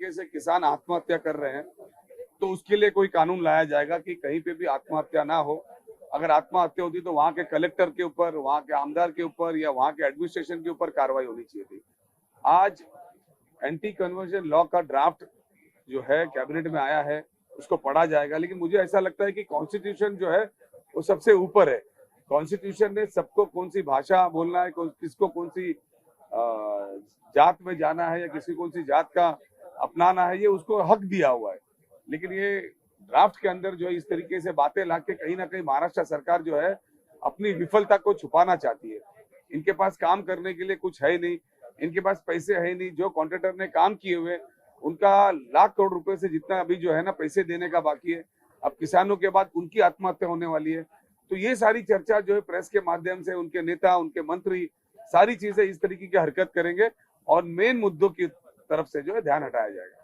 तरीके से किसान आत्महत्या कर रहे हैं तो उसके लिए कोई कानून लाया जाएगा कि कहीं पे भी आत्महत्या ना हो। अगर आत्महत्या होती तो वहां के कलेक्टर के ऊपर, वहां के आमदार के ऊपर या वहां के एडमिनिस्ट्रेशन के ऊपर कार्रवाई होनी चाहिए थी। आज एंटी कन्वर्जन लॉ का ड्राफ्ट जो है कैबिनेट में आया है, उसको पढ़ा जाएगा, लेकिन मुझे ऐसा लगता है कि कॉन्स्टिट्यूशन जो है वो सबसे ऊपर है। कॉन्स्टिट्यूशन ने सबको कौन सी भाषा बोलना है, किसको कौन सी जात में जाना है या किसी कौन सी जात का अपनाना है, ये उसको हक दिया हुआ है। लेकिन ये ड्राफ्ट के अंदर जो है इस तरीके से बातें लाके कहीं ना कहीं महाराष्ट्र सरकार जो है अपनी विफलता को छुपाना चाहती है। इनके पास काम करने के लिए कुछ है नहीं, इनके पास पैसे है नहीं। जो कॉन्ट्रैक्टर ने काम किए हुए उनका लाख करोड़ रुपए से जितना अभी जो है ना पैसे देने का बाकी है। अब किसानों के बाद उनकी आत्महत्या होने वाली है। तो ये सारी चर्चा जो है प्रेस के माध्यम से उनके नेता, उनके मंत्री सारी चीजें इस तरीके की हरकत करेंगे और मेन मुद्दों की तरफ से जो है ध्यान हटाया जाएगा।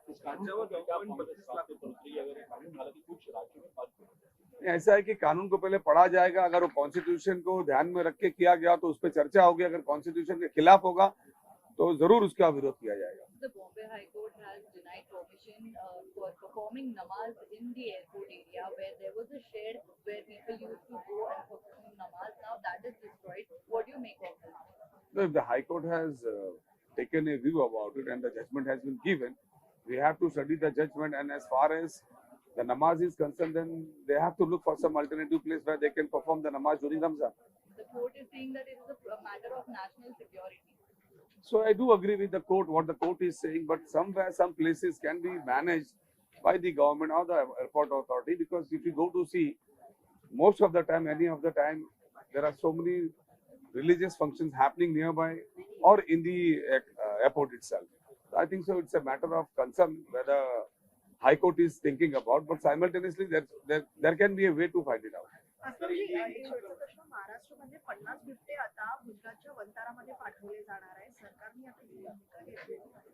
ऐसा है कि कानून को पहले पढ़ा जाएगा। अगर वो कॉन्स्टिट्यूशन को ध्यान में रख के किया गया तो उस पर चर्चा होगी। अगर कॉन्स्टिट्यूशन के खिलाफ होगा तो जरूर उसका विरोध किया जाएगा। The Bombay High Court has denied permission for performing namaz in the airport area where there was a shed where people used to go and perform namaz. Now that is destroyed. What do you make of this? No, if the High Court has taken a view about it and the judgment has been given, we have to study the judgment. And as far as the namaz is concerned, then they have to look for some alternative place where they can perform the namaz during Ramzan. The court is saying that it is a matter of national security. So I do agree with the court, what the court is saying, but somewhere, some places can be managed by the government or the airport authority, because if you go to see, most of the time, any of the time, there are so many religious functions happening nearby or in the airport itself. So I think so it's a matter of concern whether High Court is thinking about, but simultaneously there can be a way to find it out. महाराष्ट्रामध्ये 50 बिबटे आता गुजरातच्या वंतारामध्ये पाठवले जाणार आहे. सरकारने आता ही भूमिका घेतली आहे.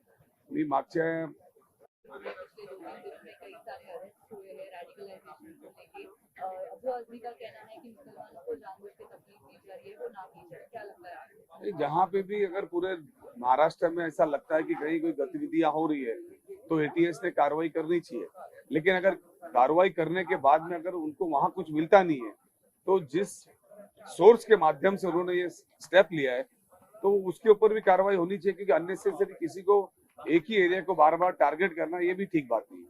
मी मागच्या पिछले 2-3 दिनों में कई सारे अरेस्ट हुए हैं रेडिकलाइजेशन को लेके। अबू आजमी का कहना है कि मुसलमानों को जानबूझ के तकलीफ दी जा रही है, वो ना की जाए। क्या लगता है आपको? जहाँ पे भी अगर पूरे महाराष्ट्र में ऐसा लगता है कि कहीं कोई गतिविधियां हो रही है तो एटीएस ने कार्रवाई करनी चाहिए। लेकिन अगर कार्रवाई करने के बाद में अगर उनको वहां कुछ मिलता नहीं है तो जिस सोर्स के माध्यम से उन्होंने ये स्टेप लिया है तो उसके ऊपर भी कार्रवाई होनी चाहिए, क्योंकि अननेसेसरी किसी को एक ही एरिया को बार बार टारगेट करना ये भी ठीक बात नहीं है।